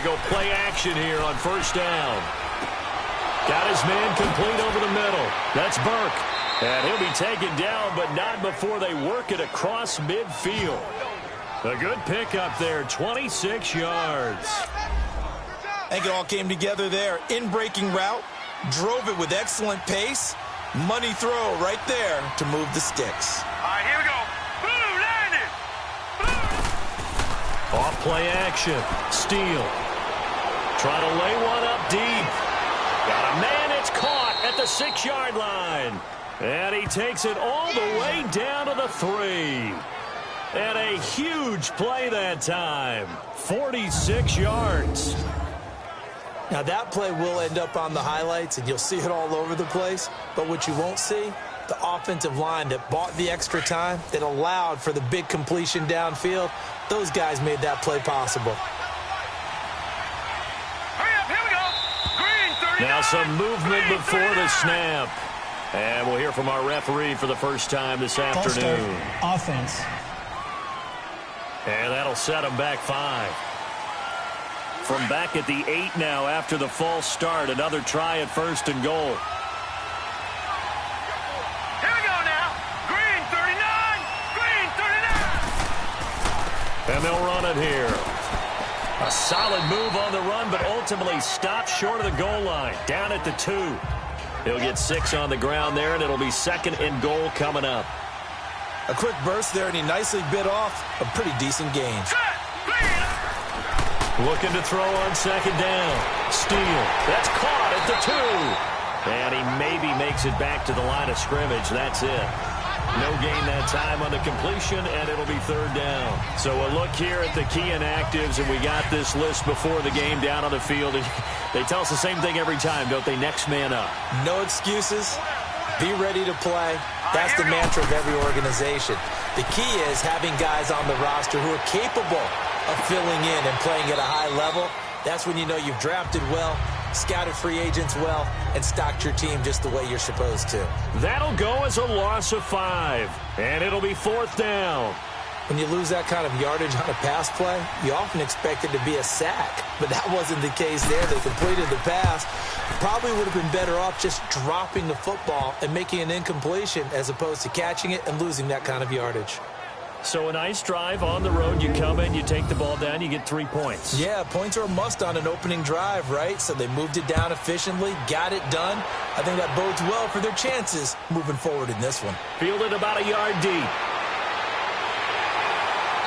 They go play action here on first down. Got his man complete over the middle. That's Burke. And he'll be taken down, but not before they work it across midfield. A good pickup there, 26 yards. I think it all came together there. In-breaking route, drove it with excellent pace. Money throw right there to move the sticks. All right, here we go. Boom, landed. Boom. Off play action. Steele. Try to lay one up deep. Got a man, it's caught at the 6-yard line. And he takes it all the way down to the 3. And a huge play that time. 46 yards. Now that play will end up on the highlights, and you'll see it all over the place. But what you won't see, the offensive line that bought the extra time, that allowed for the big completion downfield, those guys made that play possible. Hurry up, here we go. Green, 39. Now some movement before the snap. And we'll hear from our referee for the first time this afternoon. Offense. And that'll set them back 5. From back at the 8 now after the false start. Another try at first and goal. Here we go now. Green, 39. Green, 39. And they'll run it here. A solid move on the run, but ultimately stopped short of the goal line. Down at the 2. He'll get 6 on the ground there, and it'll be 2nd and goal coming up. A quick burst there, and he nicely bit off a pretty decent gain. Looking to throw on 2nd down. Steele. That's caught at the 2. And he maybe makes it back to the line of scrimmage. That's it. No gain that time on the completion, and it'll be 3rd down. So a look here at the key inactives, and we got this list before the game down on the field. They tell us the same thing every time, don't they? Next man up. No excuses. Be ready to play. That's the mantra of every organization. The key is having guys on the roster who are capable of filling in and playing at a high level. That's when you know you've drafted well, scouted free agents well, and stocked your team just the way you're supposed to. That'll go as a loss of 5, and it'll be 4th down. When you lose that kind of yardage on a pass play, you often expect it to be a sack. But that wasn't the case there. They completed the pass. Probably would have been better off just dropping the football and making an incompletion as opposed to catching it and losing that kind of yardage. So a nice drive on the road. You come in, you take the ball down, you get 3 points. Yeah, points are a must on an opening drive, right? So they moved it down efficiently, got it done. I think that bodes well for their chances moving forward in this one. Fielded about a yard deep.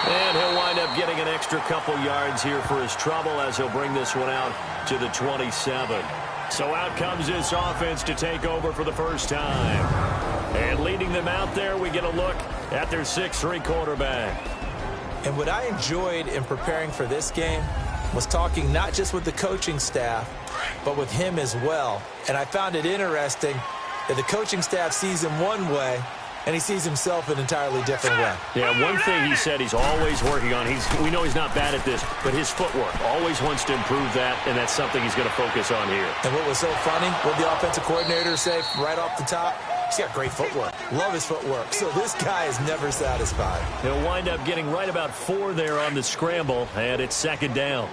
And he'll wind up getting an extra couple yards here for his trouble as he'll bring this one out to the 27. So out comes this offense to take over for the first time. And leading them out there, we get a look at their 6'3" quarterback. And what I enjoyed in preparing for this game was talking not just with the coaching staff, but with him as well. And I found it interesting that the coaching staff sees him one way, and he sees himself an entirely different way. Yeah, one thing he said he's always working on, we know he's not bad at this, but his footwork, always wants to improve that, and that's something he's going to focus on here. And what was so funny, what the offensive coordinator say right off the top? He's got great footwork. Love his footwork. So this guy is never satisfied. He'll wind up getting right about 4 there on the scramble, and it's 2nd down.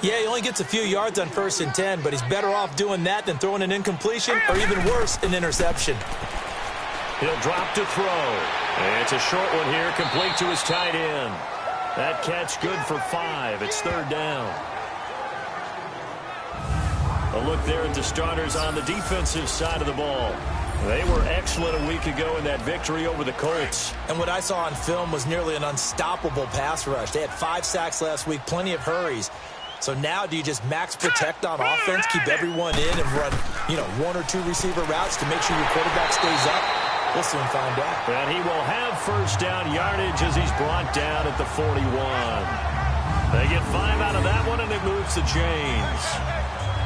Yeah, he only gets a few yards on 1st and 10, but he's better off doing that than throwing an incompletion, or even worse, an interception. He'll drop to throw. And it's a short one here, complete to his tight end. That catch good for 5. It's 3rd down. A look there at the starters on the defensive side of the ball. They were excellent a week ago in that victory over the Colts. And what I saw on film was nearly an unstoppable pass rush. They had 5 sacks last week, plenty of hurries. So now do you just max protect on offense, keep everyone in, and run, 1 or 2 receiver routes to make sure your quarterback stays up? We'll soon find out. And he will have first down yardage as he's brought down at the 41. They get 5 out of that one, and it moves the chains.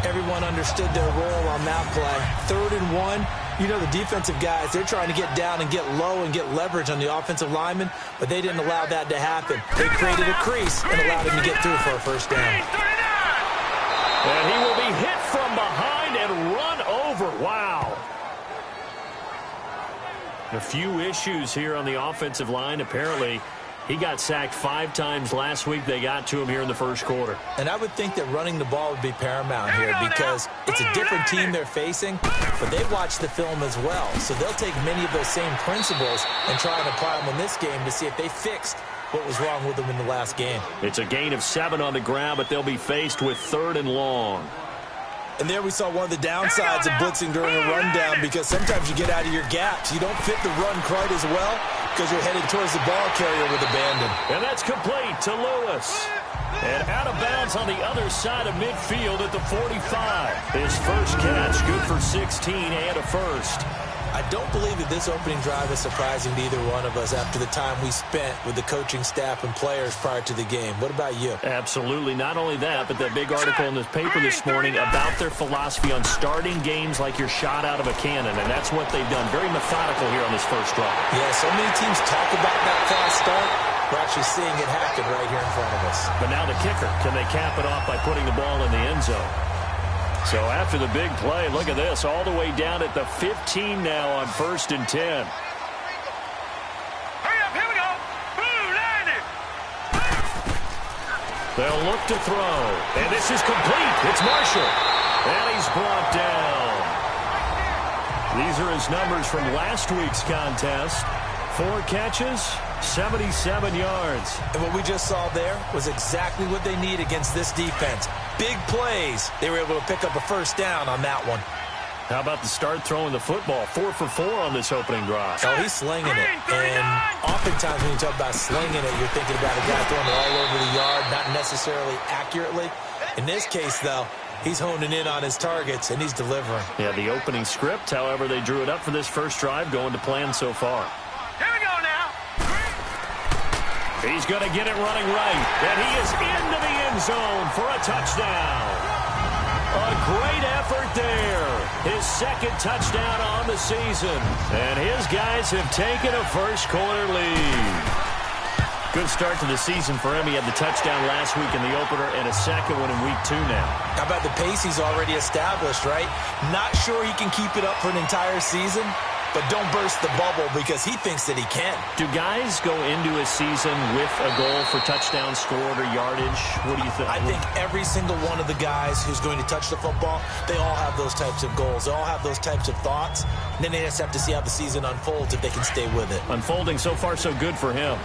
Everyone understood their role on that play. 3rd and 1. The defensive guys, they're trying to get down and get low and get leverage on the offensive lineman, but they didn't allow that to happen. They created a crease and allowed him to get through for a first down. And he will be hit from behind and run over. Wow. A few issues here on the offensive line. Apparently, He got sacked 5 times last week. They got to him here in the first quarter. And I would think that running the ball would be paramount here because it's a different team they're facing, but they watch the film as well. So they'll take many of those same principles and try and apply them in this game to see if they fixed what was wrong with them in the last game. It's a gain of 7 on the ground, but they'll be faced with 3rd and long. And there we saw one of the downsides of blitzing during a rundown because sometimes you get out of your gaps. You don't fit the run quite as well because you're headed towards the ball carrier with abandon. And that's complete to Lewis. And out of bounds on the other side of midfield at the 45. His first catch, good for 16 and a first. I don't believe that this opening drive is surprising to either one of us after the time we spent with the coaching staff and players prior to the game. What about you? Absolutely. Not only that, but that big article in this paper this morning about their philosophy on starting games like you're shot out of a cannon, and that's what they've done. Very methodical here on this first drive. Yeah, so many teams talk about that fast start. We're actually seeing it happen right here in front of us. But now the kicker. Can they cap it off by putting the ball in the end zone? So after the big play, look at this, all the way down at the 15 now on 1st and 10. Hurry up, here we go. Blue, land it. They'll look to throw, and this is complete. It's Marshall, and he's brought down. These are his numbers from last week's contest. 4 catches, 77 yards. And what we just saw there was exactly what they need against this defense. Big plays. They were able to pick up a first down on that one. How about the start throwing the football? 4 for 4 on this opening drive. Oh, he's slinging it. And oftentimes when you talk about slinging it, you're thinking about a guy throwing it all over the yard, not necessarily accurately. In this case, though, he's honing in on his targets, and he's delivering. Yeah, the opening script, however, they drew it up for this first drive, going to plan so far. Here we go now. He's going to get it running right, and he is into the end zone for a touchdown. A great effort there. His 2nd touchdown on the season, and his guys have taken a first-quarter lead. Good start to the season for him. He had the touchdown last week in the opener and a second one in week 2 now. How about the pace he's already established, right? Not sure he can keep it up for an entire season, but don't burst the bubble because he thinks that he can. Do guys go into a season with a goal for touchdowns scored or yardage? What do you think? I think every single one of the guys who's going to touch the football, they all have those types of goals. They all have those types of thoughts. And then they just have to see how the season unfolds if they can stay with it. Unfolding so far so good for him.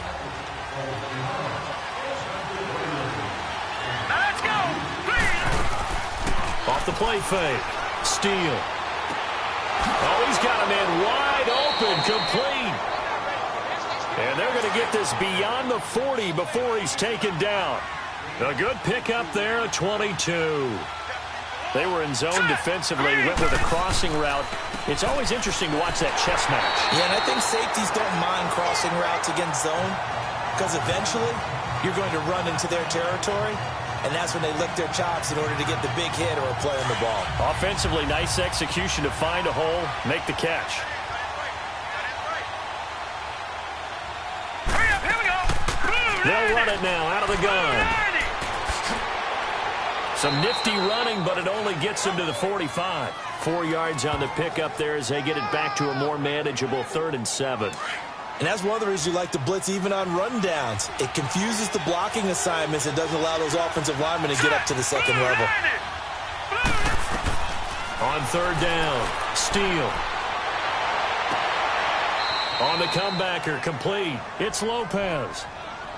Let's go. Off the play fake. Steele. Oh, he's got a man wide open, complete. And they're going to get this beyond the 40 before he's taken down. A good pickup there at 22. They were in zone defensively, went with a crossing route. It's always interesting to watch that chess match. Yeah, and I think safeties don't mind crossing routes against zone because eventually you're going to run into their territory. And that's when they lick their chops in order to get the big hit or a play on the ball. Offensively, nice execution to find a hole, make the catch. Hurry up, here we go. Blue, They'll run it now out of the gun. Some nifty running, but it only gets them to the 45. 4 yards on the pickup there as they get it back to a more manageable 3rd and 7. And that's one of the reasons you like to blitz even on rundowns. It confuses the blocking assignments and doesn't allow those offensive linemen to get up to the second level. On 3rd down, Steele. On the comebacker, complete. It's Lopez.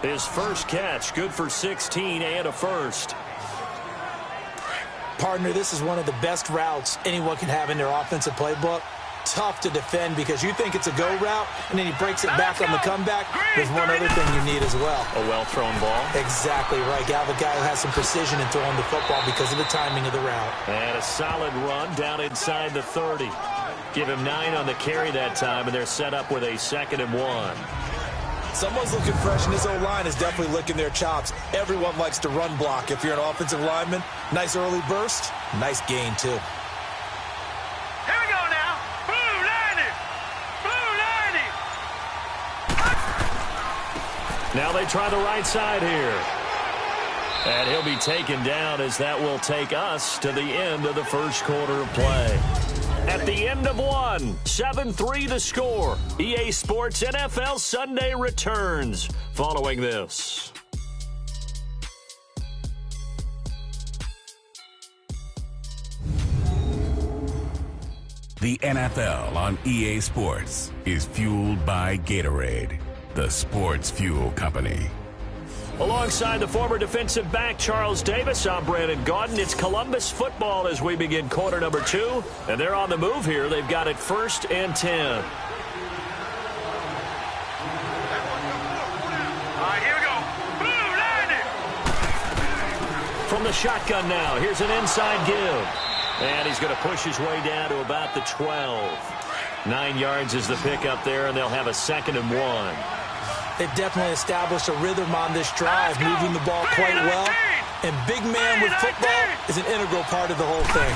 His first catch, good for 16 and a first. Partner, this is one of the best routes anyone can have in their offensive playbook. Tough to defend because you think it's a go route, and then he breaks it back on the comeback. There's one other thing you need as well. A well-thrown ball. Exactly right. You have a guy who has some precision in throwing the football because of the timing of the route. And a solid run down inside the 30. Give him 9 on the carry that time, and they're set up with a 2nd and 1. Someone's looking fresh, and his O-line is definitely licking their chops. Everyone likes to run block. If you're an offensive lineman, nice early burst, nice gain, too. Here we go now. Blue, land it. Blue, land it. Now they try the right side here. And he'll be taken down as that will take us to the end of the first quarter of play. At the end of one, 7-3 the score. EA Sports NFL Sunday returns following this. The NFL on EA Sports is fueled by Gatorade, the sports fuel company. Alongside the former defensive back Charles Davis, I'm Brandon Gaudin. It's Columbus football as we begin quarter number 2. And they're on the move here. They've got it 1st and 10. All right, here we go. Blue, line it. From the shotgun now, here's an inside give. And he's going to push his way down to about the 12. 9 yards is the pickup there, and they'll have a 2nd and 1. They've definitely established a rhythm on this drive, moving the ball quite well. And big man with football is an integral part of the whole thing.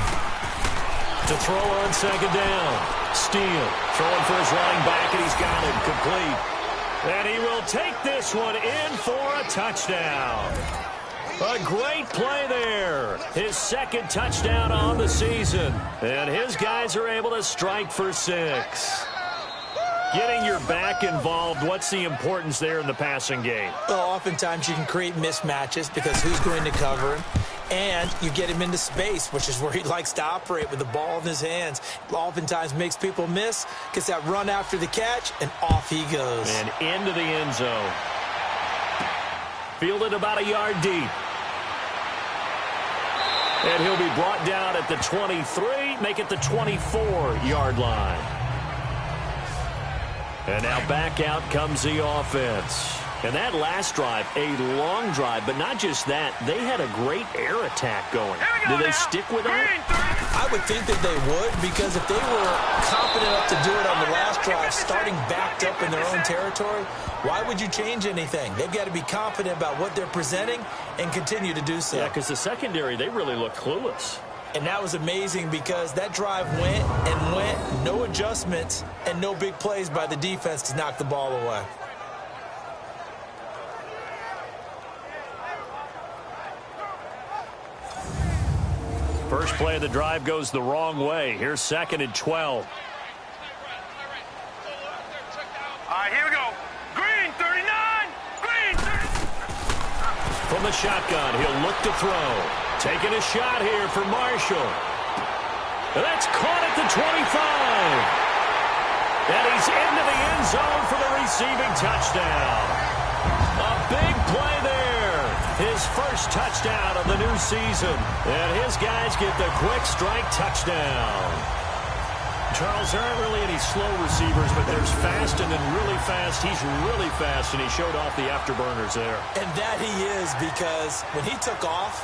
To throw on 2nd down. Steele throwing for his running back, and he's got him complete. And he will take this one in for a touchdown. A great play there. His 2nd touchdown on the season. And his guys are able to strike for 6. Getting your back involved, what's the importance there in the passing game? Well, oftentimes you can create mismatches because who's going to cover him? And you get him into space, which is where he likes to operate with the ball in his hands. Oftentimes makes people miss, gets that run after the catch, and off he goes. And into the end zone. Fielded about a yard deep. And he'll be brought down at the 23, make it the 24-yard line. And now back out comes the offense. And that last drive, a long drive, but not just that. They had a great air attack going. Do they stick with that? I would think that they would, because if they were confident enough to do it on the last drive, starting backed up in their own territory, why would you change anything? They've got to be confident about what they're presenting and continue to do so. Yeah, because the secondary, they really look clueless. And that was amazing because that drive went and went, no adjustments, and no big plays by the defense to knock the ball away. First play of the drive goes the wrong way. Here's 2nd and 12. All right, here we go. Green, 39. Green, 30. From the shotgun, he'll look to throw. Taking a shot here for Marshall. That's caught at the 25. And he's into the end zone for the receiving touchdown. A big play there. His first touchdown of the new season. And his guys get the quick strike touchdown. Charles, there aren't really any slow receivers, but there's fast and then really fast. He's really fast, and he showed off the afterburners there. And that he is, because when he took off,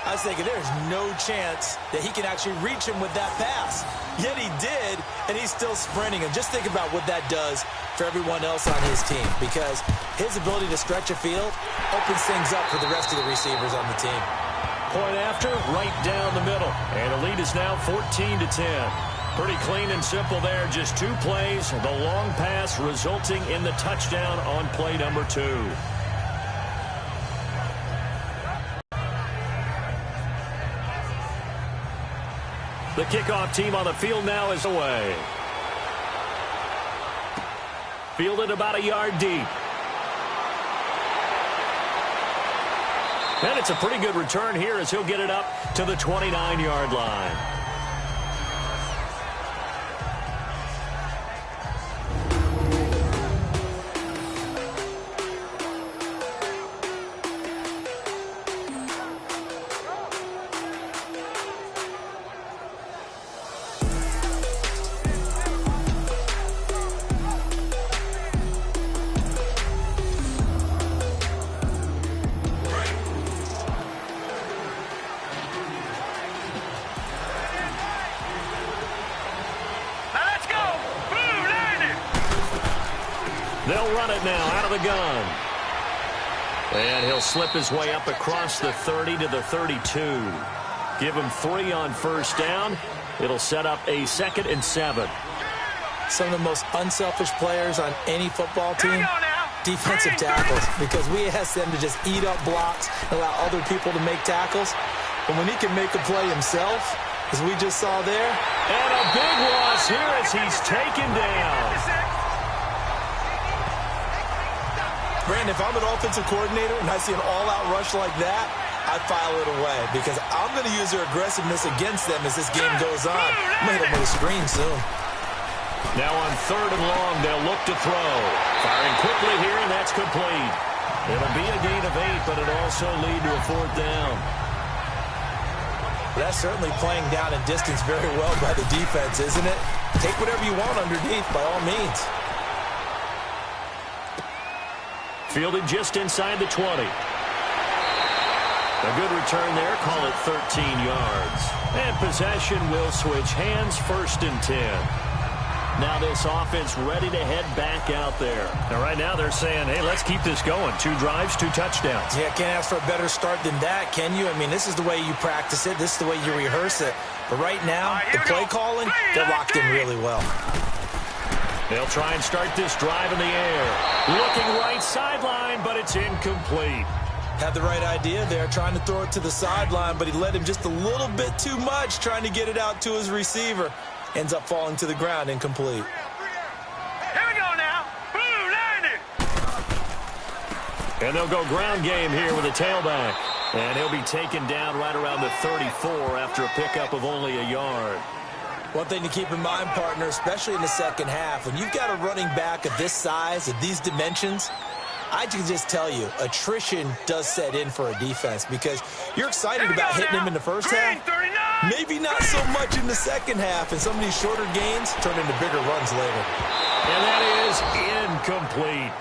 I was thinking there's no chance that he can actually reach him with that pass. Yet he did, and he's still sprinting. And just think about what that does for everyone else on his team, because his ability to stretch a field opens things up for the rest of the receivers on the team. Point after, right down the middle. And the lead is now 14-10. Pretty clean and simple there. Just 2 plays. The long pass resulting in the touchdown on play number 2. The kickoff team on the field now is away. Fielded about a yard deep. And it's a pretty good return here as he'll get it up to the 29-yard line. They'll run it now out of the gun. And he'll slip his way up across the 30 to the 32. Give him 3 on first down. It'll set up a 2nd and 7. Some of the most unselfish players on any football team, defensive tackles, because we ask them to just eat up blocks and allow other people to make tackles. But when he can make a play himself, as we just saw there. And a big loss here as he's taken down. Brandon, if I'm an offensive coordinator and I see an all-out rush like that, I file it away because I'm going to use their aggressiveness against them as this game goes on. I'm going to hit them with a screen soon. Now on 3rd and long, they'll look to throw. Firing quickly here, and that's complete. It'll be a gain of 8, but it'll also lead to a 4th down. That's certainly playing down in distance very well by the defense, isn't it? Take whatever you want underneath, by all means. Fielded just inside the 20. A good return there, call it 13 yards. And possession will switch hands, 1st and 10. Now this offense ready to head back out there. Now right now they're saying, hey, let's keep this going. 2 drives, 2 touchdowns. Yeah, can't ask for a better start than that, can you? I mean, this is the way you practice it. This is the way you rehearse it. But right now, the play calling, they're locked in really well. They'll try and start this drive in the air. Looking right sideline, but it's incomplete. Had the right idea there, trying to throw it to the sideline, but he led him just a little bit too much, trying to get it out to his receiver. Ends up falling to the ground, incomplete. Here we go now. Blue 90. And they'll go ground game here with a tailback. And he'll be taken down right around the 34 after a pickup of only a yard. One thing to keep in mind, partner, especially in the second half, when you've got a running back of this size, of these dimensions, I can just tell you, attrition does set in for a defense because you're excited about hitting him in the first half. Maybe not so much in the second half, and some of these shorter gains turn into bigger runs later. And that is incomplete.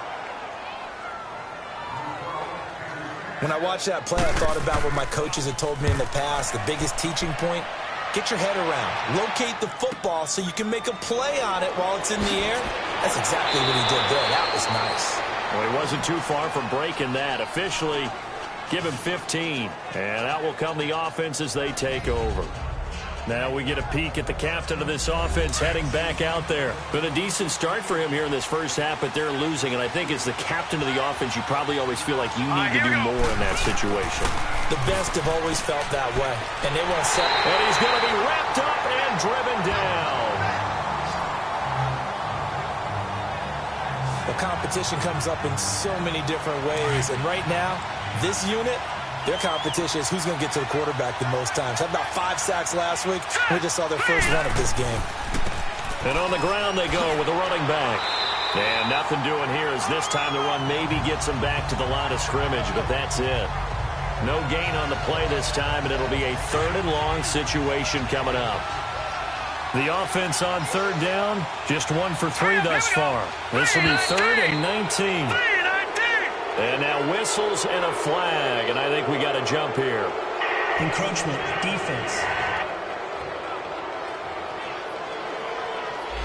When I watched that play, I thought about what my coaches had told me in the past. The biggest teaching point, get your head around. Locate the football so you can make a play on it while it's in the air. That's exactly what he did there. That was nice. Well, he wasn't too far from breaking that. Officially, give him 15. And out will come the offense as they take over. Now we get a peek at the captain of this offense heading back out there. Been a decent start for him here in this first half, but they're losing. And I think as the captain of the offense, you probably always feel like you need to do more in that situation. The best have always felt that way. And they want to set. And he's going to be wrapped up and driven down. The competition comes up in so many different ways. And right now, this unit, their competition is who's going to get to the quarterback the most times. Had about 5 sacks last week. We just saw their first one of this game. And on the ground they go with a running back. And nothing doing here as this time the run maybe gets them back to the line of scrimmage, but that's it. No gain on the play this time, and it'll be a 3rd and long situation coming up. The offense on 3rd down, just 1 for 3 thus far. This will be 3rd and 19. And now whistles and a flag, and I think we got a jump here. Encroachment, defense.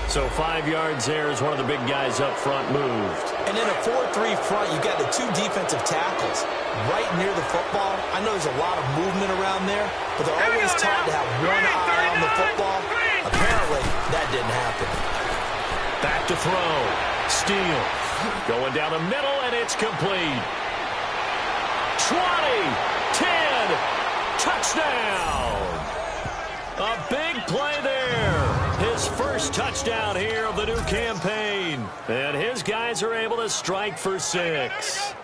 So 5 yards there as one of the big guys up front moved. And in a 4-3 front, you've got the 2 defensive tackles right near the football. I know there's a lot of movement around there, but they're always taught to have one eye on the football. Apparently, that didn't happen. Back to throw. Steele. Going down the middle, and it's complete. 20, 10, touchdown. A big play there. His first touchdown here of the new campaign. And his guys are able to strike for 6.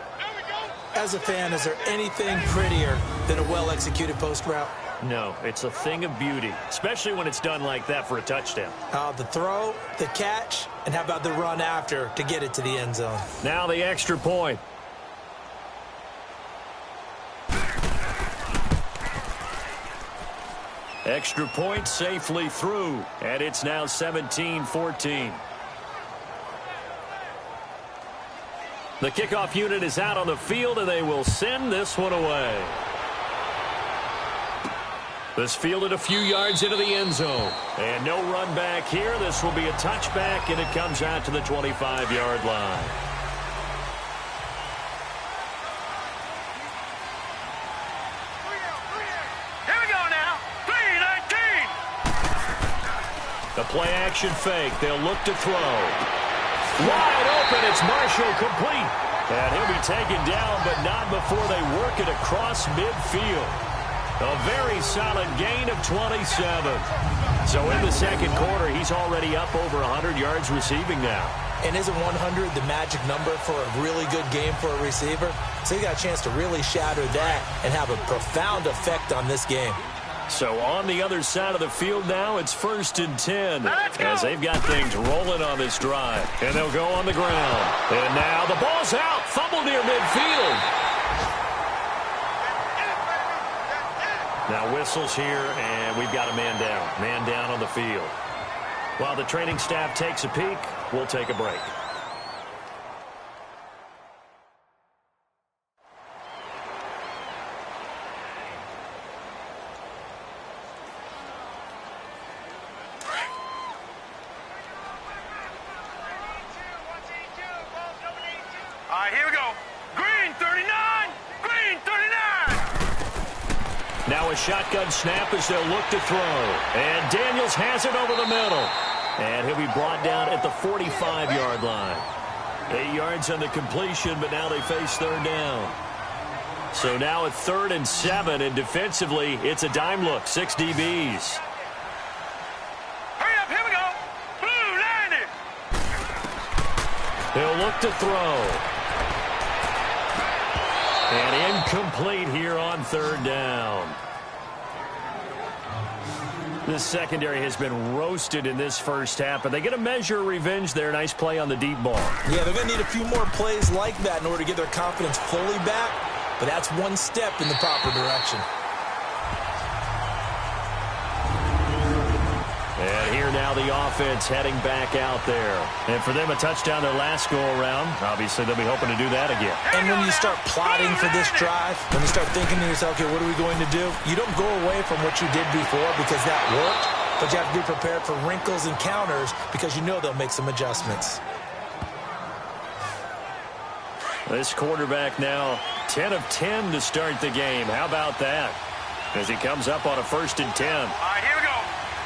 As a fan, is there anything prettier than a well-executed post route? No, it's a thing of beauty, especially when it's done like that for a touchdown. The throw, the catch, and how about the run after to get it to the end zone? Now the extra point. Extra point safely through, and it's now 17-14. The kickoff unit is out on the field, and they will send this one away. This fielded a few yards into the end zone. And no run back here. This will be a touchback, and it comes out to the 25-yard line. Here we go now. 3-19. The play action fake. They'll look to throw. Wide open. It's Marshall complete. And he'll be taken down, but not before they work it across midfield. A very solid gain of 27. So in the second quarter, he's already up over 100 yards receiving now. And isn't 100 the magic number for a really good game for a receiver? So he got a chance to really shatter that and have a profound effect on this game. So on the other side of the field now, it's 1st and 10 as they've got things rolling on this drive. And they'll go on the ground. And now the ball's out. Fumble near midfield. Now whistles here, and we've got a man down. Man down on the field. While the training staff takes a peek, we'll take a break. All right, here we go. Green 39. Green 39. Now a shotgun snap as they'll look to throw. And Daniels has it over the middle. And he'll be brought down at the 45-yard line. 8 yards on the completion, but now they face third down. So now at 3rd and 7, and defensively, it's a dime look. 6 DBs. Hurry up, here we go. Blue, line it. He'll look to throw. And incomplete here on 3rd down. This secondary has been roasted in this first half, but they get a measure of revenge there. Nice play on the deep ball. Yeah, they're going to need a few more plays like that in order to get their confidence fully back, but that's one step in the proper direction. And here now the offense heading back out there. And for them, a touchdown their last go-around. Obviously, they'll be hoping to do that again. And when you start plotting for this drive, when you start thinking to yourself, okay, what are we going to do? You don't go away from what you did before because that worked, but you have to be prepared for wrinkles and counters because you know they'll make some adjustments. This quarterback now 10 of 10 to start the game. How about that? As he comes up on a 1st and 10. All right, here we go.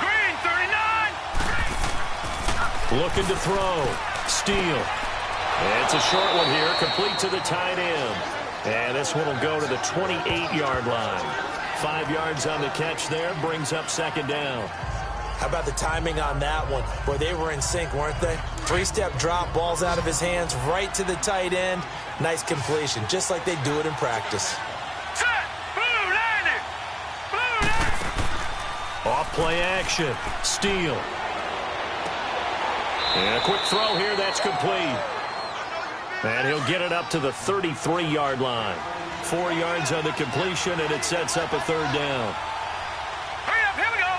Green 39. Looking to throw. Steele. And it's a short one here, complete to the tight end. And this one will go to the 28-yard line. 5 yards on the catch there, brings up 2nd down. How about the timing on that one? Boy, they were in sync, weren't they? 3-step drop, ball's out of his hands, right to the tight end. Nice completion, just like they do it in practice. Set. Blue, line it. Blue, line it. Off play action. Steele. And a quick throw here, that's complete. And he'll get it up to the 33-yard line. 4 yards on the completion, and it sets up a 3rd down. Hurry up, here we go.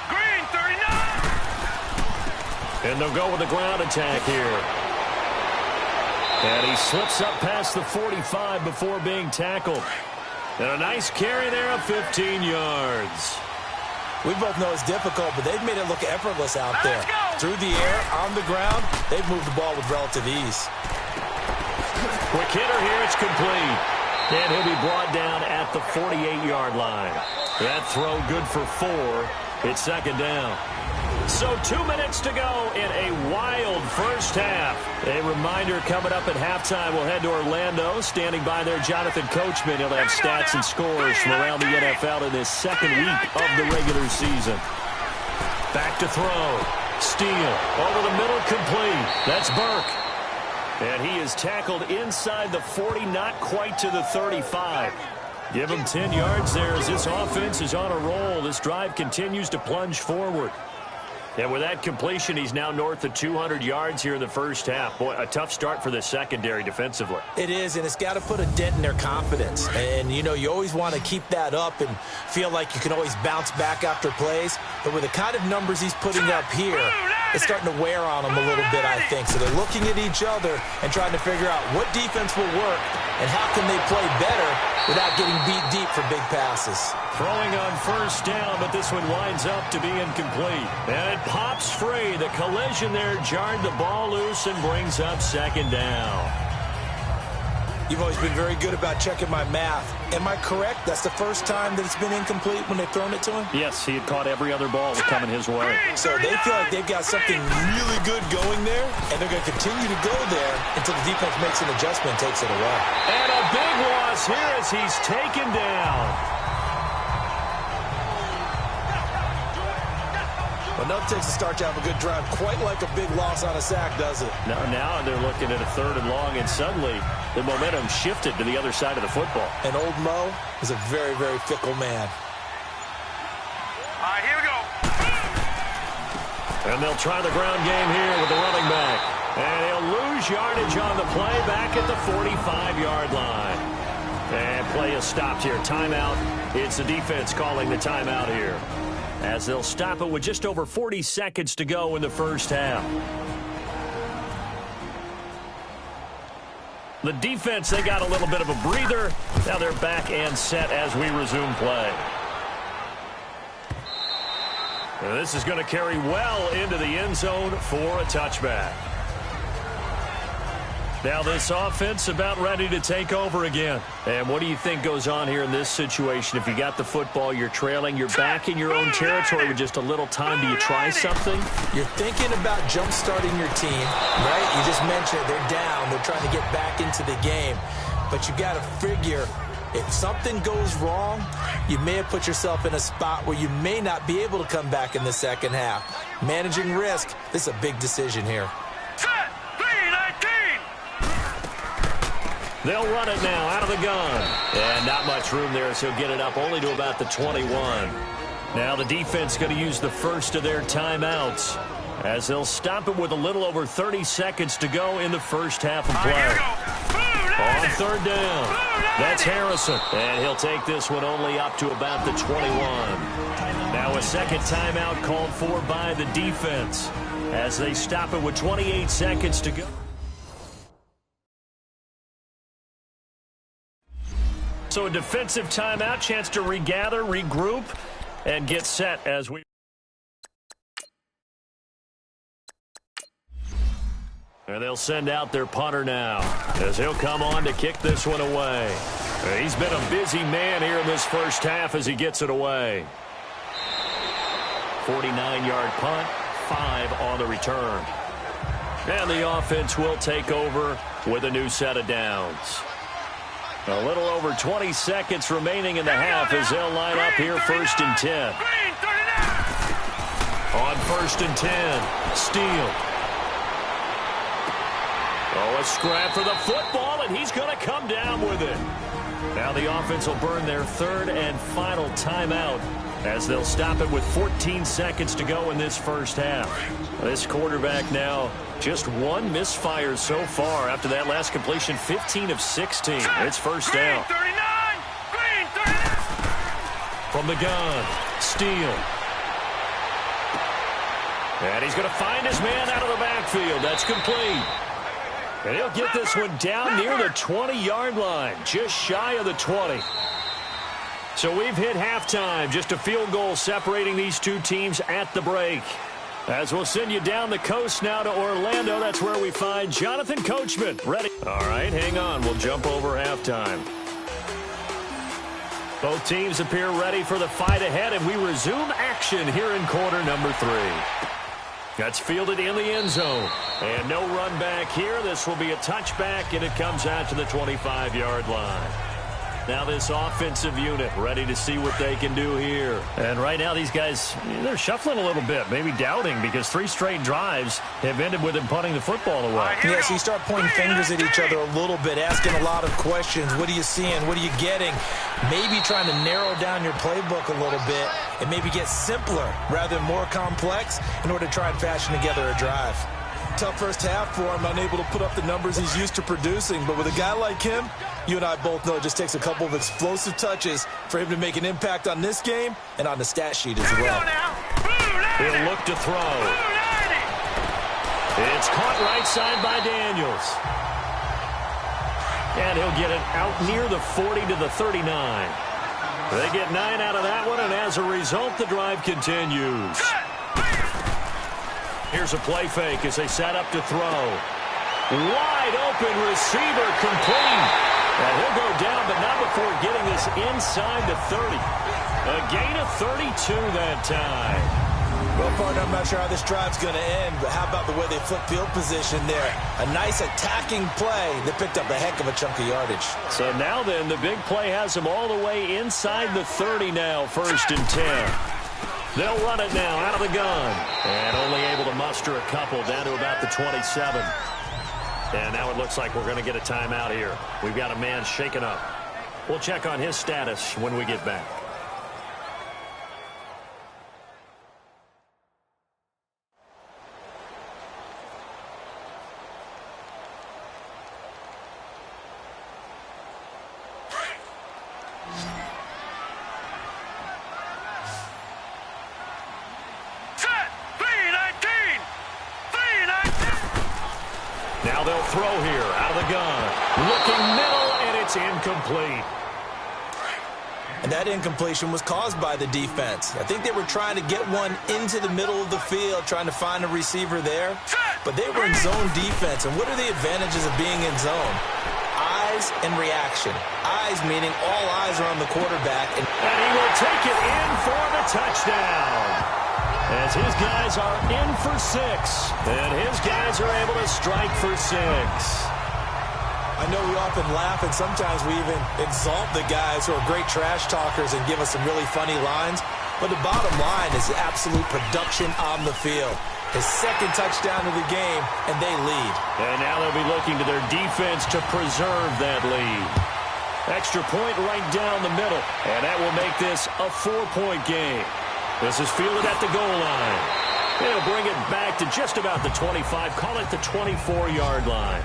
Green 39. And they'll go with the ground attack here. And he slips up past the 45 before being tackled. And a nice carry there of 15 yards. We both know it's difficult, but they've made it look effortless out there. Through the air, on the ground, they've moved the ball with relative ease. Quick hitter here, it's complete. And he'll be brought down at the 48-yard line. That throw good for 4. It's 2nd down. So 2 minutes to go in a wild first half. A reminder coming up at halftime, we'll head to Orlando. Standing by there, Jonathan Coachman. He'll have stats and scores from around the NFL in this 2nd week of the regular season. Back to throw. Steele over the middle, complete. That's Burke. And he is tackled inside the 40, not quite to the 35. Give him 10 yards there as this offense is on a roll. This drive continues to plunge forward. And with that completion, he's now north of 200 yards here in the first half. Boy, a tough start for the secondary defensively. It is, and it's got to put a dent in their confidence. And, you know, you always want to keep that up and feel like you can always bounce back after plays. But with the kind of numbers he's putting up here, it's starting to wear on them a little bit, I think. So they're looking at each other and trying to figure out what defense will work and how can they play better without getting beat deep for big passes. Throwing on 1st down, but this one winds up to be incomplete. And it pops free. The collision there jarred the ball loose and brings up 2nd down. You've always been very good about checking my math. Am I correct? That's the first time that it's been incomplete when they've thrown it to him? Yes, he had caught every other ball that was coming his way. So they feel like they've got something really good going there, and they're going to continue to go there until the defense makes an adjustment and takes it away. And a big loss here as he's taken down. Enough takes to start to have a good drive. Quite like a big loss on a sack, does it? Now they're looking at a 3rd and long, and suddenly the momentum shifted to the other side of the football. And old Mo is a very, very fickle man. All right, here we go. And they'll try the ground game here with the running back. And he'll lose yardage on the play back at the 45-yard line. And play is stopped here. Timeout. It's the defense calling the timeout here, as they'll stop it with just over 40 seconds to go in the first half. The defense, they got a little bit of a breather. Now they're back and set as we resume play. And this is going to carry well into the end zone for a touchback. Now this offense about ready to take over again. And what do you think goes on here in this situation? If you got the football, you're trailing, you're back in your own territory with just a little time. Do you try something? You're thinking about jump-starting your team, right? You just mentioned they're down. They're trying to get back into the game. But you got to figure, if something goes wrong, you may have put yourself in a spot where you may not be able to come back in the second half. Managing risk, this is a big decision here. They'll run it now out of the gun. And not much room there, so he'll get it up only to about the 21. Now the defense going to use the first of their timeouts, as they'll stop it with a little over 30 seconds to go in the first half of play. On 3rd down, that's Harrison. And he'll take this one only up to about the 21. Now a second timeout called for by the defense, as they stop it with 28 seconds to go. So a defensive timeout, chance to regather, regroup, and get set as we... And they'll send out their punter now, as he'll come on to kick this one away. He's been a busy man here in this first half as he gets it away. 49-yard punt, 5 on the return. And the offense will take over with a new set of downs. A little over 20 seconds remaining in the half as they'll line up here 1st and 10. On 1st and 10, Steele. Oh, a scrap for the football, and he's going to come down with it. Now the offense will burn their 3rd and final timeout, as they'll stop it with 14 seconds to go in this first half. This quarterback now just 1 misfire so far after that last completion, 15 of 16. It's first down. From the gun, Steele. And he's going to find his man out of the backfield. That's complete. And he'll get this one down near the 20-yard line, just shy of the 20. So we've hit halftime, just a field goal separating these two teams at the break. As we'll send you down the coast now to Orlando, that's where we find Jonathan Coachman. Ready? All right, hang on. We'll jump over halftime. Both teams appear ready for the fight ahead, and we resume action here in quarter number 3. That's fielded in the end zone. And no run back here. This will be a touchback, and it comes out to the 25-yard line. Now this offensive unit ready to see what they can do here. And right now these guys, they're shuffling a little bit, maybe doubting, because 3 straight drives have ended with them punting the football away. Yeah, so you start pointing fingers at each other a little bit, asking a lot of questions. What are you seeing? What are you getting? Maybe trying to narrow down your playbook a little bit and maybe get simpler rather than more complex in order to try and fashion together a drive. Tough first half for him, unable to put up the numbers he's used to producing. But with a guy like him, you and I both know it just takes a couple of explosive touches for him to make an impact on this game and on the stat sheet as well. He'll look to throw. It's caught right side by Daniels. And he'll get it out near the 40 to the 39. They get 9 out of that one, and as a result, the drive continues. Here's a play fake as they set up to throw. Wide open receiver complete. And he'll go down, but not before getting this inside the 30. A gain of 32 that time. Well, partner, I'm not sure how this drive's going to end, but how about the way they flip field position there? A nice attacking play that picked up a heck of a chunk of yardage. So now then, the big play has them all the way inside the 30 now, 1st and 10. They'll run it now out of the gun. And only able to muster a couple down to about the 27. And now it looks like we're going to get a timeout here. We've got a man shaken up. We'll check on his status when we get back. Now they'll throw here out of the gun. Looking middle, and it's incomplete. And that incompletion was caused by the defense. I think they were trying to get one into the middle of the field, trying to find a receiver there. But they were in zone defense. And what are the advantages of being in zone? Eyes and reaction. Eyes meaning all eyes are on the quarterback. And he will take it in for the touchdown. As his guys are in for 6. And his guys are able to strike for 6. I know we often laugh, and sometimes we even exalt the guys who are great trash talkers and give us some really funny lines. But the bottom line is absolute production on the field. His second touchdown of the game, and they lead. And now they'll be looking to their defense to preserve that lead. Extra point right down the middle. And that will make this a 4-point game. This is fielded at the goal line. They'll bring it back to just about the 25. Call it the 24-yard line.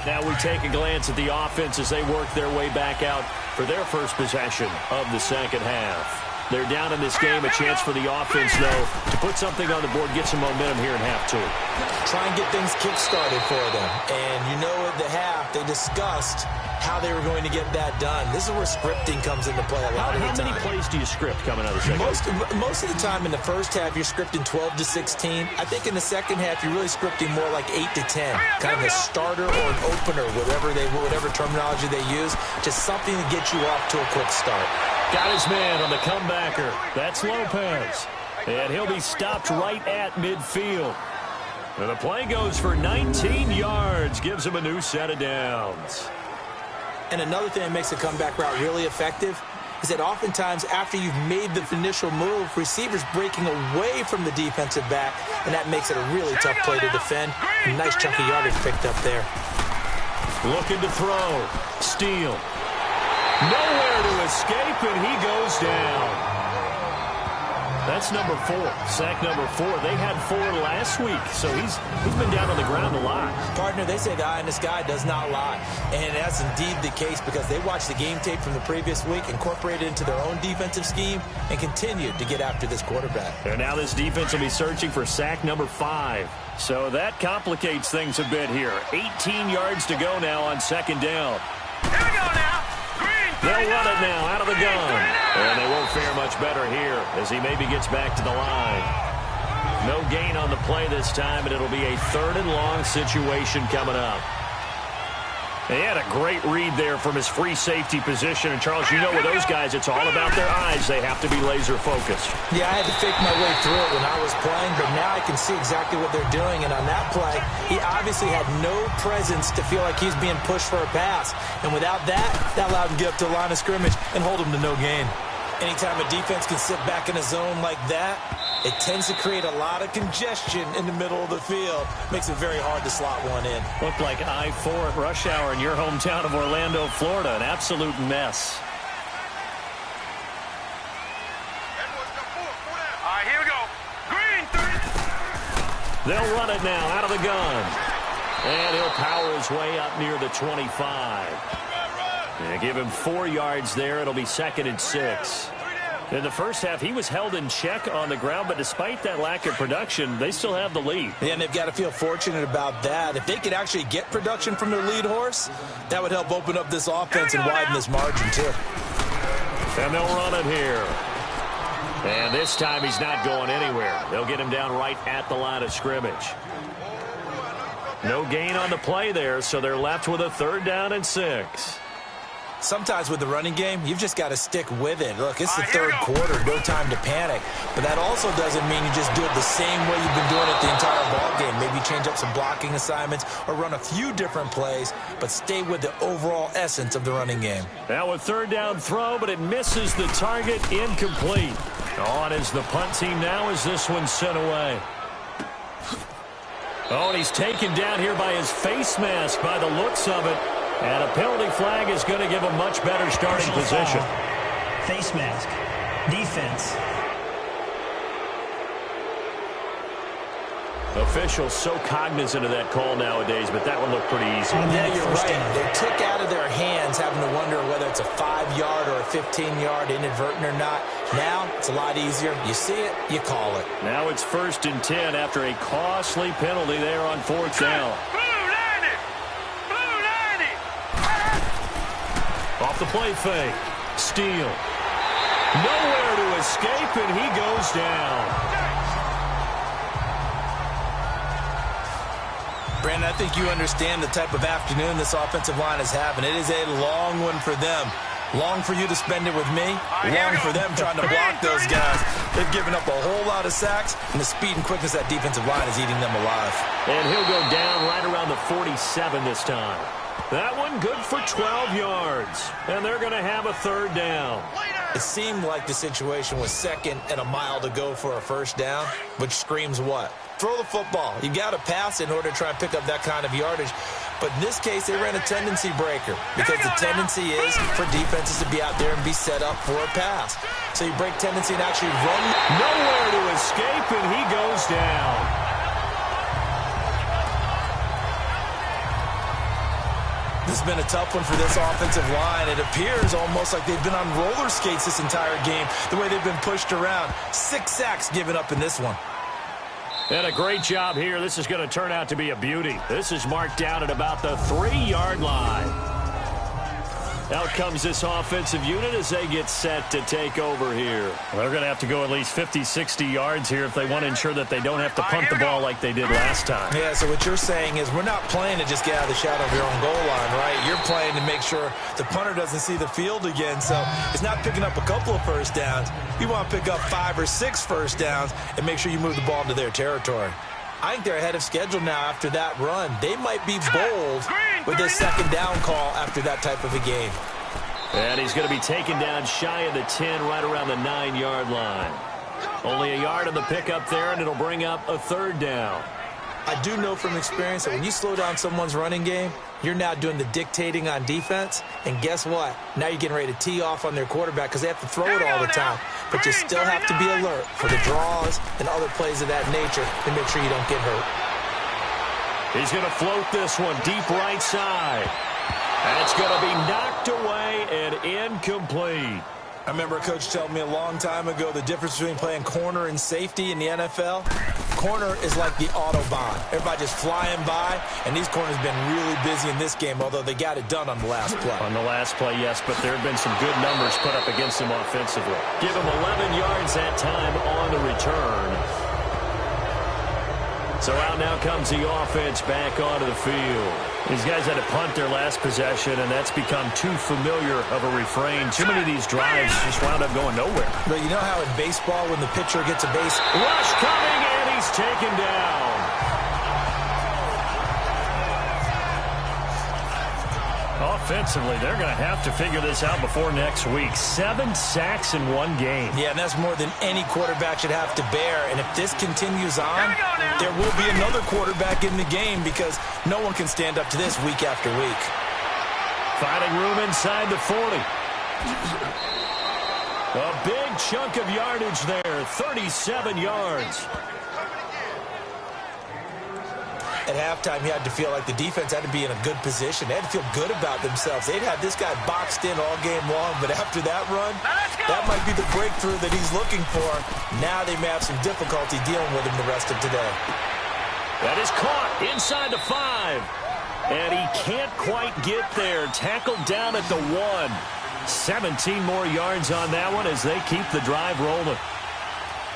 Now we take a glance at the offense as they work their way back out for their first possession of the second half. They're down in this game. A chance for the offense, though, to put something on the board, get some momentum here in half 2. Try and get things kick-started for them. And you know at the half, they discussed how they were going to get that done. This is where scripting comes into play a lot of the time. How many plays do you script coming out of the second half? Most of the time in the first half, you're scripting 12 to 16. I think in the second half, you're really scripting more like 8 to 10. Kind of a starter or an opener, whatever terminology they use. Just something to get you off to a quick start. Got his man on the comebacker. That's Lopez. And he'll be stopped right at midfield. And the play goes for 19 yards. Gives him a new set of downs. And another thing that makes a comeback route really effective is that oftentimes after you've made the initial move, receivers breaking away from the defensive back, and that makes it a really tough play to defend. A nice chunk of yardage picked up there. Looking to throw. Steele. Nowhere to escape, and he goes down. That's number 4. Sack number 4. They had 4 last week, so he's been down on the ground a lot. Partner, they say the eye in the sky does not lie. And that's indeed the case because they watched the game tape from the previous week, incorporated it into their own defensive scheme, and continued to get after this quarterback. And now this defense will be searching for sack number 5. So that complicates things a bit here. 18 yards to go now on second down. Here we go now. They'll run it now out of the gun. And they won't fare much better here as he maybe gets back to the line. No gain on the play this time, and it'll be a 3rd and long situation coming up. He had a great read there from his free safety position. And, Charles, you know with those guys, it's all about their eyes. They have to be laser-focused. Yeah, I had to fake my way through it when I was playing, but now I can see exactly what they're doing. And on that play, he obviously had no presence to feel like he's being pushed for a pass. And without that, that allowed him to get up to the line of scrimmage and hold him to no gain. Anytime a defense can sit back in a zone like that, it tends to create a lot of congestion in the middle of the field. Makes it very hard to slot one in. Looked like I-4 at rush hour in your hometown of Orlando, Florida. An absolute mess. All right, here we go. Green 3. They'll run it now out of the gun. And he'll power his way up near the 25. They give him 4 yards there. It'll be 2nd and 6. In the first half, he was held in check on the ground, but despite that lack of production, they still have the lead. Yeah, and they've got to feel fortunate about that. If they could actually get production from their lead horse, that would help open up this offense and widen this margin, too. And they'll run it here. And this time he's not going anywhere. They'll get him down right at the line of scrimmage. No gain on the play there, so they're left with a 3rd down and 6. Sometimes with the running game, you've just got to stick with it. Look, it's the 3rd quarter, no time to panic. But that also doesn't mean you just do it the same way you've been doing it the entire ball game. Maybe change up up some blocking assignments or run a few different plays, but stay with the overall essence of the running game. Now a third down throw, but it misses the target, incomplete. On is the punt team now as this one's sent away. Oh, and he's taken down here by his face mask by the looks of it. And a penalty flag is going to give a much better starting position. Foul. Face mask. Defense. Officials so cognizant of that call nowadays, but that one looked pretty easy. Yeah, you're right. They took out of their hands having to wonder whether it's a 5-yard or a 15-yard inadvertent or not. Now, it's a lot easier. You see it, you call it. Now it's 1st and 10 after a costly penalty there on 4th down. Off the play fake. Steele. Nowhere to escape, and he goes down. Brandon, I think you understand the type of afternoon this offensive line is having. It is a long one for them. Long for you to spend it with me. Long for them trying to block those guys. They've given up a whole lot of sacks, and the speed and quickness of that defensive line is eating them alive. And he'll go down right around the 47 this time. That one good for 12 yards. And they're going to have a 3rd down. It seemed like the situation was 2nd and a mile to go for a 1st down, which screams what? Throw the football. You got to pass in order to try and pick up that kind of yardage. But in this case, they ran a tendency breaker because the tendency is for defenses to be out there and be set up for a pass. So you break tendency and actually run. Nowhere to escape, and he goes down. This has been a tough one for this offensive line. It appears almost like they've been on roller skates this entire game, the way they've been pushed around. 6 sacks given up in this one. And a great job here. This is going to turn out to be a beauty. This is marked down at about the 3-yard line. Out comes this offensive unit as they get set to take over here. Well, they're going to have to go at least 50, 60 yards here if they want to ensure that they don't have to punt the ball like they did last time. Yeah, so what you're saying is we're not playing to just get out of the shadow of your own goal line, right? You're playing to make sure the punter doesn't see the field again. So it's not picking up a couple of 1st downs. You want to pick up 5 or 6 1st downs and make sure you move the ball into their territory. I think they're ahead of schedule now after that run. They might be bold with this 2nd down call after that type of a game. And he's going to be taken down shy of the 10, right around the 9-yard line. Only a yard on the pickup there, and it'll bring up a 3rd down. I do know from experience that when you slow down someone's running game, you're now doing the dictating on defense. And guess what? Now you're getting ready to tee off on their quarterback because they have to throw it all the time. But you still have to be alert for the draws and other plays of that nature to make sure you don't get hurt. He's going to float this one deep right side. And it's going to be knocked away and incomplete. I remember a coach telling me a long time ago the difference between playing corner and safety in the NFL. Corner is like the Autobahn. Everybody just flying by, and these corners have been really busy in this game, although they got it done on the last play. On the last play, yes, but there have been some good numbers put up against them offensively. Give them 11 yards that time on the return. So out now comes the offense back onto the field. These guys had to punt their last possession, and that's become too familiar of a refrain. Too many of these drives just wound up going nowhere. But you know how in baseball when the pitcher gets a base? Rush coming, and he's taken down. Offensively, they're going to have to figure this out before next week. 7 sacks in one game. Yeah, and that's more than any quarterback should have to bear. And if this continues on, there will be another quarterback in the game because no one can stand up to this week after week. Finding room inside the 40. A big chunk of yardage there, 37 yards. At halftime, you had to feel like the defense had to be in a good position. They had to feel good about themselves. They'd have this guy boxed in all game long, but after that run, that might be the breakthrough that he's looking for. Now they may have some difficulty dealing with him the rest of today. That is caught inside the 5. And he can't quite get there. Tackled down at the 1. 17 more yards on that one as they keep the drive rolling.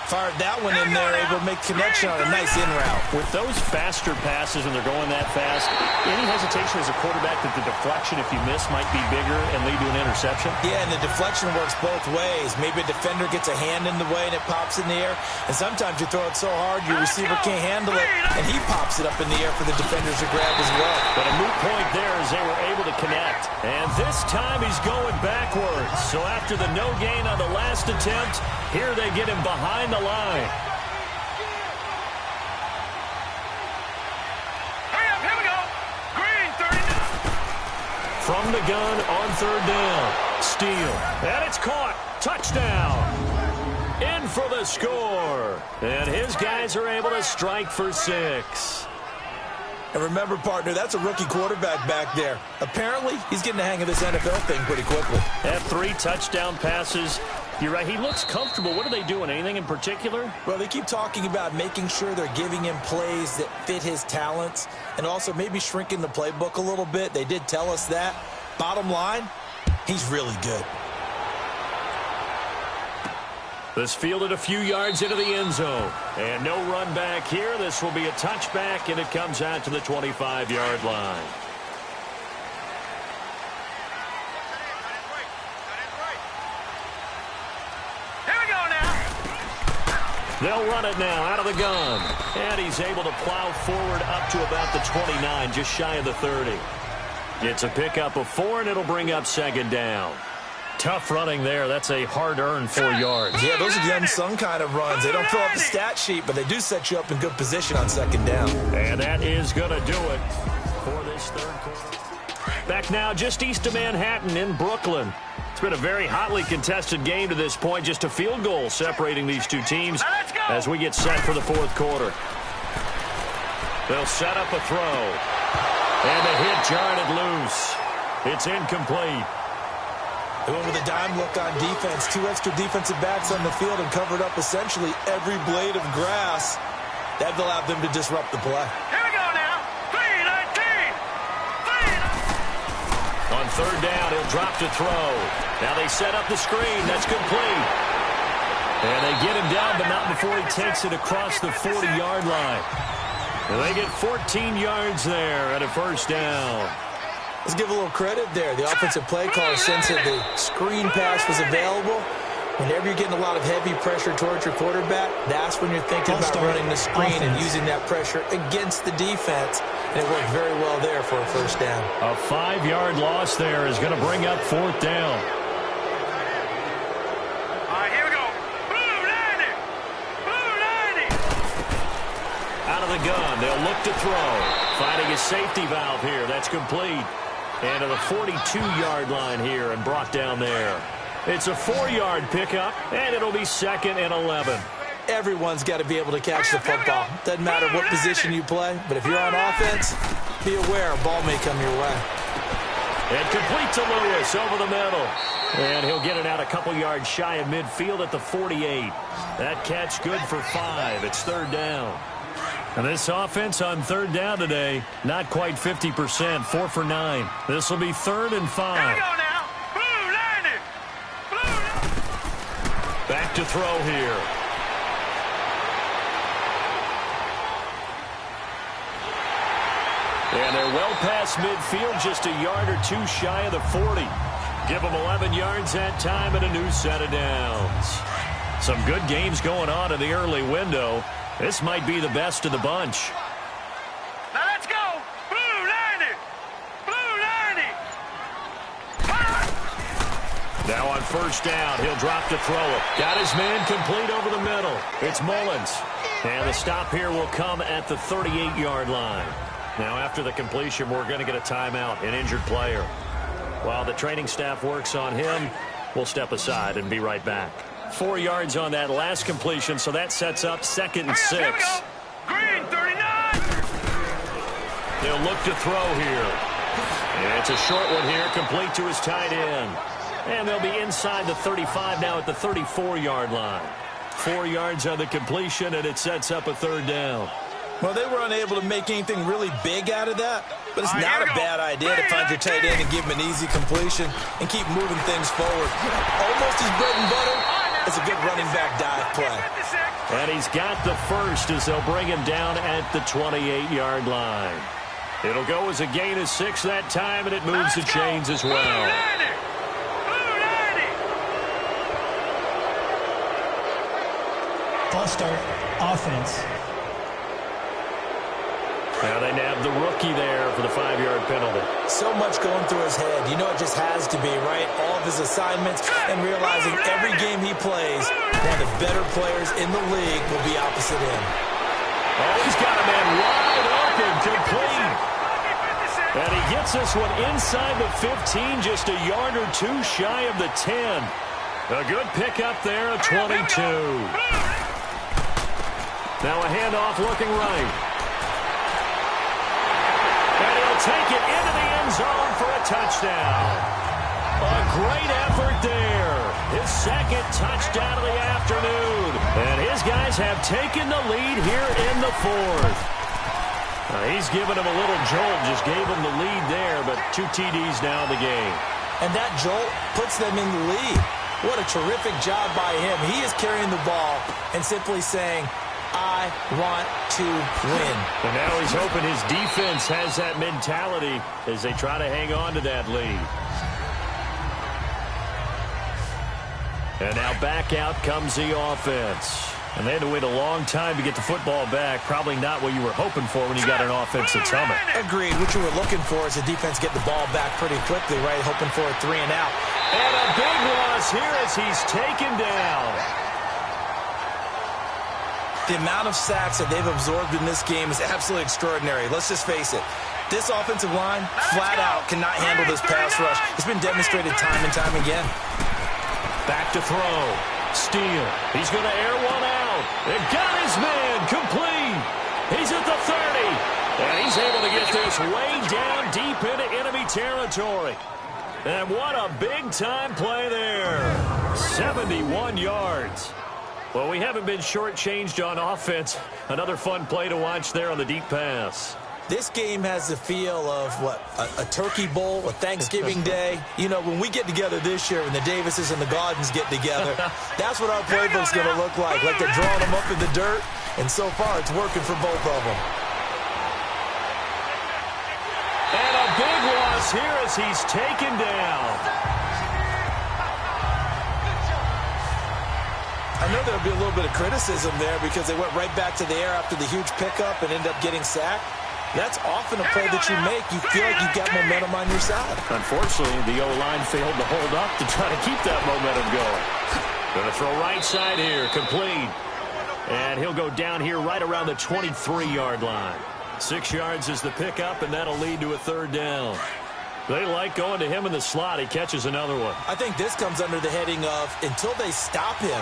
Fired that one in there, able to make connection on a nice in route. With those faster passes and they're going that fast, any hesitation as a quarterback that the deflection, if you miss, might be bigger and lead to an interception? Yeah, and the deflection works both ways. Maybe a defender gets a hand in the way and it pops in the air. And sometimes you throw it so hard your receiver can't handle it, and he pops it up in the air for the defenders to grab as well. But a moot point there as they were able to connect. And this time he's going backwards. So after the no gain on the last attempt, here they get him behind the line. Hurry up, here we go. Green, 39. From the gun on third down. Steele. And it's caught. Touchdown. In for the score. And his guys are able to strike for 6. And remember, partner, that's a rookie quarterback back there. Apparently, he's getting the hang of this NFL thing pretty quickly. Had 3 touchdown passes. You're right, he looks comfortable. What are they doing? Anything in particular? Well, they keep talking about making sure they're giving him plays that fit his talents and also maybe shrinking the playbook a little bit. They did tell us that. Bottom line, he's really good. This fielded a few yards into the end zone. And no run back here. This will be a touchback, and it comes out to the 25-yard line. Here we go now. They'll run it now out of the gun. And he's able to plow forward up to about the 29, just shy of the 30. Gets a pickup of 4, and it'll bring up second down. Tough running there. That's a hard-earned 4 yards. Yeah, those are the unsung kind of runs. They don't fill up the stat sheet, but they do set you up in good position on second down. And that is going to do it for this third quarter. Back now just east of Manhattan in Brooklyn. It's been a very hotly contested game to this point. Just a field goal separating these two teams as we get set for the fourth quarter. They'll set up a throw. And the hit jarred it loose. It's incomplete. They went with a dime look on defense. 2 extra defensive backs on the field and covered up essentially every blade of grass. That allowed them to disrupt the play. Here we go now. 3-19. On third down, he'll drop to throw. Now they set up the screen. That's complete. And they get him down, but not before he takes it across the 40-yard line. And they get 14 yards there at a first down. Let's give a little credit there. The offensive play caller sensed that the screen pass was available. Whenever you're getting a lot of heavy pressure towards your quarterback, that's when you're thinking about running the screen and using that pressure against the defense. And it worked very well there for a first down. A 5-yard loss there is going to bring up fourth down. All right, here we go. Blue 90. Blue 90. Out of the gun, they'll look to throw. Finding a safety valve here. That's complete. And to the 42-yard line here and brought down there. It's a 4-yard pickup, and it'll be 2nd and 11. Everyone's got to be able to catch the football. Doesn't matter what position you play, but if you're on offense, be aware a ball may come your way. And complete to Lewis over the middle. And he'll get it out a couple yards shy of midfield at the 48. That catch good for 5. It's third down. And this offense on third down today, not quite 50%, 4 for 9. This will be 3rd and 5. Here we go now. Blue 90. Blue 90. Back to throw here. And they're well past midfield, just a yard or 2 shy of the 40. Give them 11 yards that time and a new set of downs. Some good games going on in the early window. This might be the best of the bunch. Now let's go. Blue 90. Blue 90. Now on first down, he'll drop to throw it. Got his man complete over the middle. It's Mullins. And the stop here will come at the 38-yard line. Now after the completion, we're going to get a timeout, an injured player. While the training staff works on him, we'll step aside and be right back. 4 yards on that last completion, so that sets up 2nd and 6. Here we go. Green 39. They'll look to throw here. And it's a short one here, complete to his tight end. And they'll be inside the 35 now at the 34-yard line. 4 yards on the completion, and it sets up a third down. Well, they were unable to make anything really big out of that, but it's not a bad idea to find your tight end and give him an easy completion and keep moving things forward. Almost his bread and butter is a good running back dive play. 56. And he's got the first as they'll bring him down at the 28-yard line. It'll go as a gain of 6 that time, and it moves the chains as well. False start, offense. Now they nab the rookie there for the 5-yard penalty. So much going through his head. You know it just has to be, right? All of his assignments and realizing every game he plays, one of the better players in the league will be opposite him. Oh, he's got a man wide open, complete. And he gets this one inside the 15, just a yard or two shy of the 10. A good pickup there, a 22. Now a handoff looking right. And he'll take it into the end zone for a touchdown. A great effort there. His second touchdown of the afternoon. And his guys have taken the lead here in the 4th. He's given him a little jolt, just gave him the lead there, but 2 TDs now in the game. And that jolt puts them in the lead. What a terrific job by him. He is carrying the ball and simply saying, I want to win. And now he's hoping his defense has that mentality as they try to hang on to that lead. And now back out comes the offense. And they had to wait a long time to get the football back. Probably not what you were hoping for when you got an offense that's humming. Agreed. What you were looking for is the defense get the ball back pretty quickly, right? Hoping for a 3 and out. And a big loss here as he's taken down. The amount of sacks that they've absorbed in this game is absolutely extraordinary. Let's just face it. This offensive line, flat out, cannot handle this pass rush. It's been demonstrated time and time again. Back to throw. Steele. He's going to air one out. And got his man complete. He's at the 30. And he's able to get this way down deep into enemy territory. And what a big-time play there. 71 yards. Well, we haven't been shortchanged on offense. Another fun play to watch there on the deep pass. This game has the feel of, what, a turkey bowl, a Thanksgiving day. You know, when we get together this year, when the Davises and the Gardens get together, that's what our playbook's going to look like they're drawing them up in the dirt, and so far it's working for both of them. And a big loss here as he's taken down. I know there'll be a little bit of criticism there because they went right back to the air after the huge pickup and ended up getting sacked. That's often a play that you make. You feel like you've got momentum on your side. Unfortunately, the O-line failed to hold up to try to keep that momentum going. Going to throw right side here, complete. And he'll go down here right around the 23-yard line. 6 yards is the pickup, and that'll lead to a 3rd down. They like going to him in the slot. He catches another one. I think this comes under the heading of, until they stop him,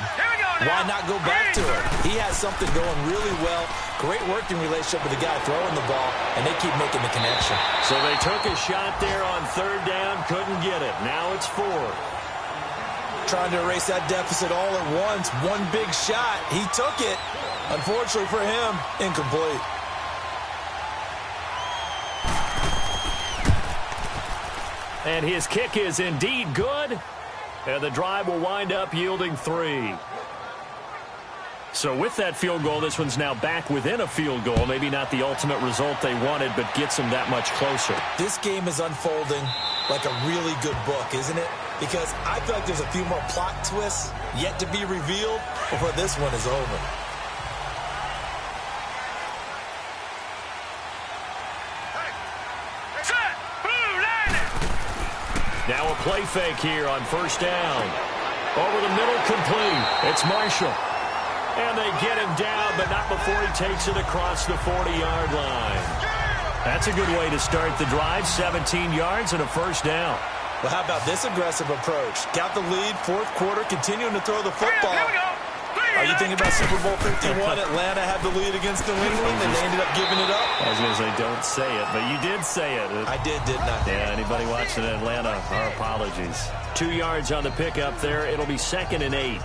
why not go back to it? He has something going really well. Great working relationship with the guy throwing the ball, and they keep making the connection. So they took a shot there on 3rd down, couldn't get it. Now it's 4. Trying to erase that deficit all at once. One big shot. He took it. Unfortunately for him, incomplete. And his kick is indeed good. And the drive will wind up yielding 3. So with that field goal, this one's now back within a field goal. Maybe not the ultimate result they wanted, but gets them that much closer. This game is unfolding like a really good book, isn't it? Because I feel like there's a few more plot twists yet to be revealed before this one is over. Now a play fake here on 1st down. Over the middle, complete. It's Marshall. And they get him down, but not before he takes it across the 40-yard line. That's a good way to start the drive. 17 yards and a 1st down. Well, how about this aggressive approach? Got the lead, 4th quarter, continuing to throw the football. Are you thinking about Super Bowl 51? Atlanta had the lead against New England, and they ended up giving it up? I was going to say, don't say it, but you did say it. I didn't I? Yeah, anybody watching Atlanta, our apologies. 2 yards on the pickup there. It'll be 2nd and 8.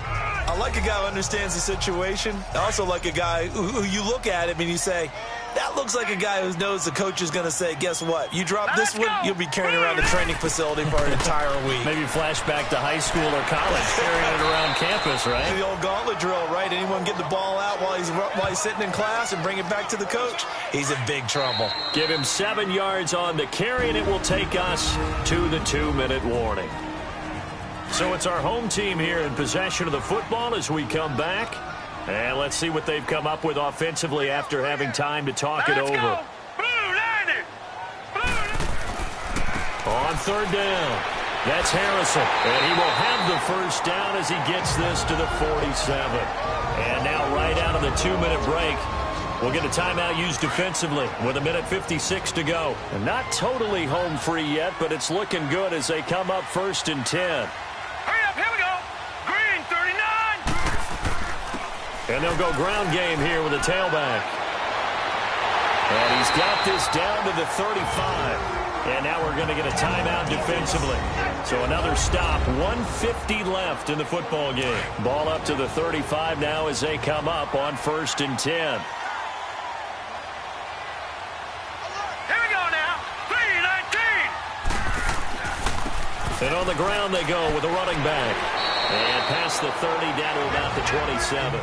I like a guy who understands the situation. I also like a guy who you look at him and you say, That looks like a guy who knows the coach is going to say, guess what? You drop this one, you'll be carrying around the training facility for an entire week. Maybe flashback to high school or college, carrying it around campus, right? The old gauntlet drill, right? Anyone get the ball out while he's sitting in class and bring it back to the coach? He's in big trouble. Give him 7 yards on the carry, and it will take us to the 2-minute warning. So it's our home team here in possession of the football as we come back. And let's see what they've come up with offensively after having time to talk it over. Go. Blue 90. On 3rd down, that's Harrison. And he will have the first down as he gets this to the 47. And now right out of the 2-minute break, we'll get a timeout used defensively with 1:56 to go. And not totally home free yet, but it's looking good as they come up 1st and 10. Hurry up, here we go. Green 39. And they'll go ground game here with a tailback. And he's got this down to the 35. And now we're going to get a timeout defensively. So another stop, 1:50 left in the football game. Ball up to the 35 now as they come up on 1st and 10. Here we go now. 3-19. And on the ground they go with a running back. And past the 30 down to about the 27.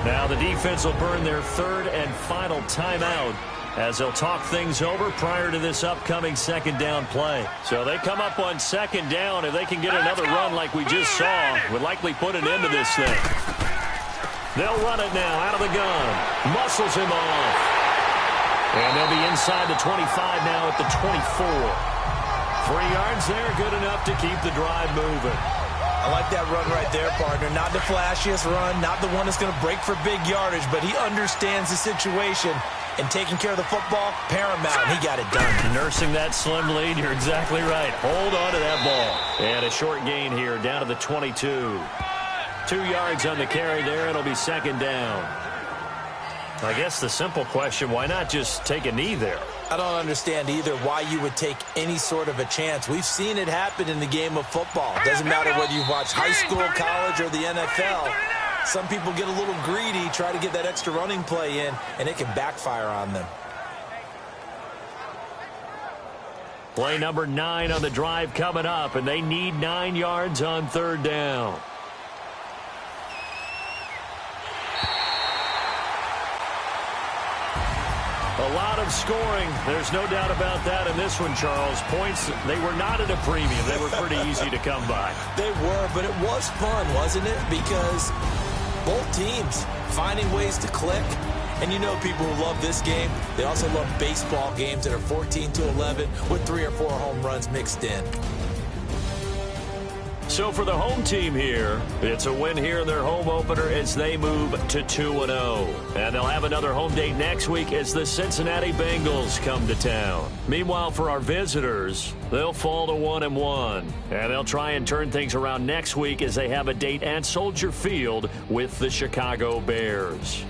Now the defense will burn their 3rd and final timeout as they'll talk things over prior to this upcoming 2nd down play. So they come up on 2nd down. If they can get another run like we just saw, would likely put an end to this thing. They'll run it now out of the gun. Muscles him off. And they'll be inside the 25 now at the 24. 3 yards there, good enough to keep the drive moving. I like that run right there, partner. Not the flashiest run, not the one that's going to break for big yardage, but he understands the situation, and taking care of the football, paramount. He got it done. Nursing that slim lead, you're exactly right. Hold on to that ball. And a short gain here down to the 22. 2 yards on the carry there. It'll be 2nd down. I guess the simple question, why not just take a knee there? I don't understand either why you would take any sort of a chance. We've seen it happen in the game of football. It doesn't matter whether you watch high school, college, or the NFL. Some people get a little greedy, try to get that extra running play in, and it can backfire on them. Play number 9 on the drive coming up, and they need 9 yards on 3rd down. A lot of scoring. There's no doubt about that in this one, Charles. Points, they were not at a premium. They were pretty easy to come by. They were, but it was fun, wasn't it? Because both teams finding ways to click. And you know people who love this game, they also love baseball games that are 14-11 with 3 or 4 home runs mixed in. So for the home team here, it's a win here in their home opener as they move to 2-0. And they'll have another home date next week as the Cincinnati Bengals come to town. Meanwhile, for our visitors, they'll fall to 1-1. And they'll try and turn things around next week as they have a date at Soldier Field with the Chicago Bears.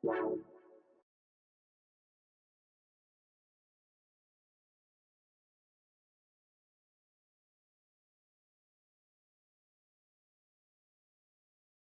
Wow.